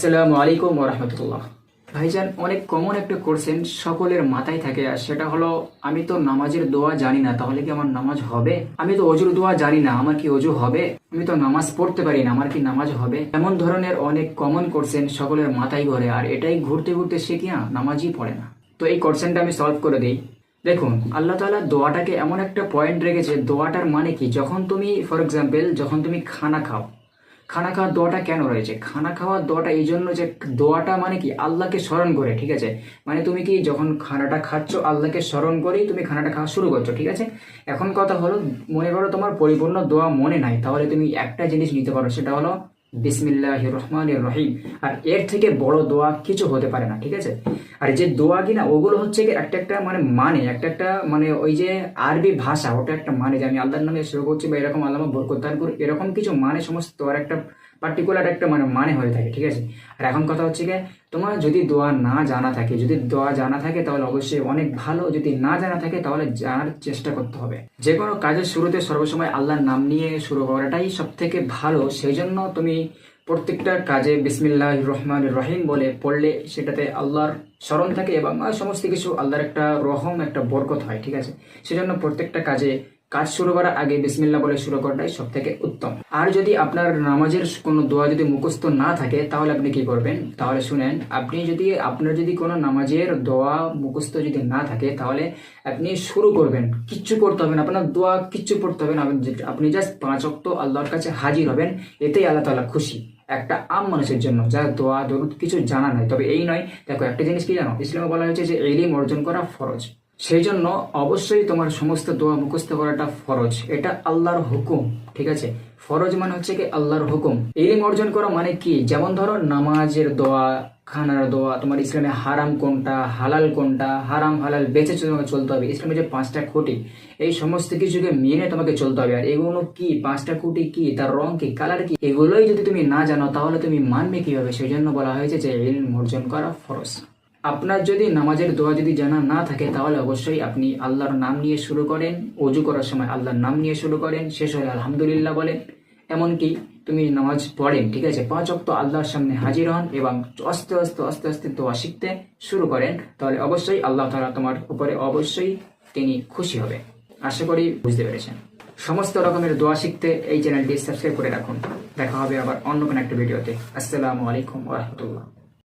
আসসালামু আলাইকুম ওয়া রাহমাতুল্লাহ। ভাইজান, অনেক কমন একটা কোশ্চেন সকলের মাথায় থাকে, আর সেটা হলো আমি তো নামাজের দোয়া জানি না, তাহলে কি আমার নামাজ হবে? আমি তো অজুর দোয়া জানি না, আমার কি অজু হবে? আমি তো নামাজ পড়তে পারি না, আমার কি নামাজ হবে? এমন ধরনের অনেক কমন কোশ্চেন সকলের মাথায় ঘোরে, আর এটাই ঘুরতে ঘুরতে সে কি না নামাজই পড়ে না। তো এই কোশ্চেনটা আমি সলভ করে দিই। দেখুন, আল্লাহ তাআলা দোয়াটাকে এমন একটা পয়েন্ট রেখেছে, দোয়াটার মানে কি, যখন তুমি ফর এক্সাম্পল যখন তুমি খানা খাও, খানা খাওয়ার দোয়াটা কেন রয়েছে? খানা খাওয়ার দোয়াটা এই জন্য যে দোয়াটা মানে কি আল্লাহকে স্মরণ করে, ঠিক আছে? মানে তুমি কি যখন খানাটা খাচ্ছ আল্লাহকে স্মরণ করেই তুমি খানাটা খাওয়া শুরু করছো, ঠিক আছে? এখন কথা হলো, মনে করো তোমার পরিপূর্ণ দোয়া মনে নাই, তাহলে তুমি একটা জিনিস নিতে পারো, সেটা হলো বিসমিল্লাহির রহমানির রহিম। আর এর থেকে বড় দোয়া কিছু হতে পারে না, ঠিক আছে? আর যে দোয়া কিনা ওগুলো হচ্ছে কি একটা একটা মানে একটা একটা মানে ওই যে আরবি ভাষা, ওটা একটা মানে যে আমি আল্লাহর নামে শুরু করছি বা এরকম আল্লাহ বরকত দান করুন, এরকম কিছু মানে সমস্ত আর একটা পার্টিকুলার একটা মানে হয়ে থাকে, ঠিক আছে? আর এখন কথা হচ্ছে কি, তোমার যদি দোয়া না জানা থাকে, যদি দোয়া জানা থাকে তাহলে অবশ্যই অনেক ভালো, যদি না জানা থাকে তাহলে জানার চেষ্টা করতে হবে। যে কোনো কাজের শুরুতে সর্বসময় আল্লাহর নাম নিয়ে শুরু করাটাই সব থেকে ভালো। সেই জন্য তুমি প্রত্যেকটা কাজে বিসমিল্লাহির রহমানির রহিম বলে পড়লে সেটাতে আল্লাহর স্মরণ থাকে এবং সমস্ত কিছু আল্লাহর একটা রহম, একটা বরকত হয়, ঠিক আছে? সেজন্য প্রত্যেকটা কাজ শুরু করার আগে বিসমিল্লাহ বলে শুরু করাটাই সব থেকে উত্তম। আর যদি আপনার নামাজের কোনো দোয়া যদি মুখস্থ না থাকে তাহলে আপনি কি করবেন? তাহলে শুনেন, আপনার যদি কোনো নামাজের দোয়া মুখস্থ যদি না থাকে তাহলে আপনি শুরু করবেন, কিচ্ছু করতে হবে না, আপনার দোয়া কিচ্ছু পড়তে হবে না, আপনি জাস্ট 5 ওয়াক্ত আল্লাহর কাছে হাজির হবেন, এতেই আল্লাহ তাআলা খুশি। একটা আম মানুষের জন্য যার দোয়া দরুদ কিছু জানা নাই, তবে এই নয়, দেখো একটা জিনিস কি জানো, ইসলামে বলা হয়েছে যে ইলম অর্জন করা ফরজ। সেই জন্য অবশ্যই তোমার সমস্ত দোয়া মুখস্থ করাটা ফরজ, এটা আল্লাহর হুকুম, ঠিক আছে? ফরজ মানে হচ্ছে কি আল্লাহর হুকুম। ইলম অর্জন করা মানে কি, যেমন ধরো নামাজের দোয়া, খানার দোয়া, তোমার ইসলামে হারাম কোনটা, হালাল কোনটা, হারাম হালাল বেঁচে তোমাকে চলতে হবে। ইসলামে যে 5টা খুঁটি, এই সমস্ত কিছুকে মেনে তোমাকে চলতে হবে। আর এগুলো কি, 5টা খুঁটি কি, তার রং কি, কালার কি, এগুলোই যদি তুমি না জানো তাহলে তুমি মানবে কিভাবে? সেই জন্য বলা হয়েছে যে ইলম অর্জন করা ফরজ। আপনার যদি নামাজের দোয়া যদি জানা না থাকে তাহলে অবশ্যই আপনি আল্লাহর নাম নিয়ে শুরু করেন, অজু করার সময় আল্লাহর নাম নিয়ে শুরু করেন, শেষ হলে আলহামদুলিল্লাহ বলেন। এমনকি তুমি নামাজ পড়েন, ঠিক আছে, 5 ওয়াক্ত আল্লাহর সামনে হাজির হন এবং আস্তে আস্তে আস্তে আস্তে দোয়া শিখতে শুরু করেন, তাহলে অবশ্যই আল্লাহ তাআলা তোমার উপরে অবশ্যই তিনি খুশি হবে। আশা করি বুঝতে পেরেছেন। সমস্ত রকমের দোয়া শিখতে এই চ্যানেলটি সাবস্ক্রাইব করে রাখুন। দেখা হবে আবার অন্য কোনো একটা ভিডিওতে। আসসালামু আলাইকুম ওয়া রাহমাতুল্লাহ।